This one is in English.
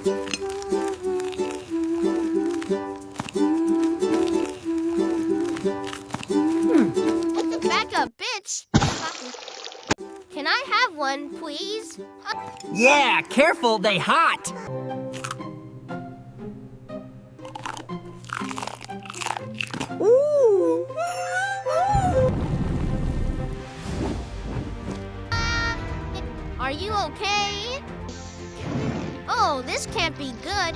Back up, bitch! Can I have one, please? Yeah, careful, they hot. Ooh. Are you okay? Oh, this can't be good.